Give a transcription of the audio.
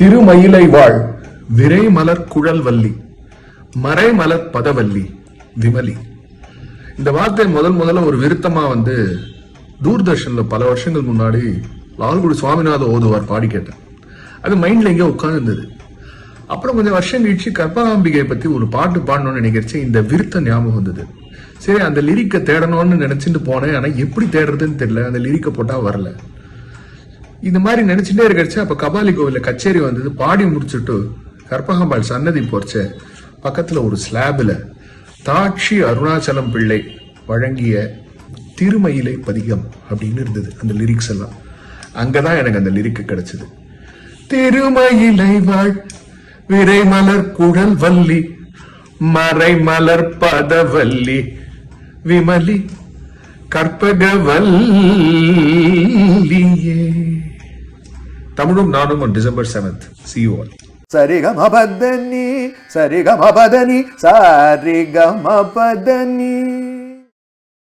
திருமயிலை வாழ் விரைமலர் குழல்வல்லி மறைமலர் பதவல்லி விமலி. இந்த வார்த்தை முதல்ல ஒரு விருத்தமா தூர்தர்ஷன்ல பல வருஷங்கள் முன்னாடி லால்குடி சுவாமிநாத ஓதுவார் பாடி கேட்டேன். அது மைண்ட்ல எங்கேயோ உட்கார்ந்து இருந்தது. அப்புறம் கொஞ்சம் வருஷம் கழிச்சு கற்பகாம்பிகை பத்தி ஒரு பாட்டு பாடணும்னு நினைக்கிறேன். இந்த விருத்தம் ஞாபகம் வந்தது. சரி, அந்த லிரிக்கை தேடணும்னு நினைச்சிட்டு போனேன். ஆனா எப்படி தேடுறதுன்னு தெரியல. அந்த லிரிக்கை போட்டா வரல. இந்த மாதிரி நினைச்சுட்டே இருக்கச்சு அப்ப கபாலி கோவில கச்சேரி வந்தது. பாடி முடிச்சுட்டு கற்பகாம்பாள் சன்னதி போர்ச்ச பக்கத்துல ஒரு ஸ்லாப்ல தாட்சி அருணாச்சலம் பிள்ளை வழங்கிய திருமயிலை பதிகம் அப்படின்னு இருந்தது. அந்த லிரிக்ஸ் எல்லாம் அங்கதான் எனக்கு அந்த லிரிக்கு கிடைச்சது. திருமயிலை வாழ் விரைமலர் குழல் வல்லி மறைமலர் பதவல்லி விமலி கற்பகவல்லியே. தமிழும் நானும் on December 7th. See you all. சரிகமபதனி சரிகமபதனி சரிகமபதனி.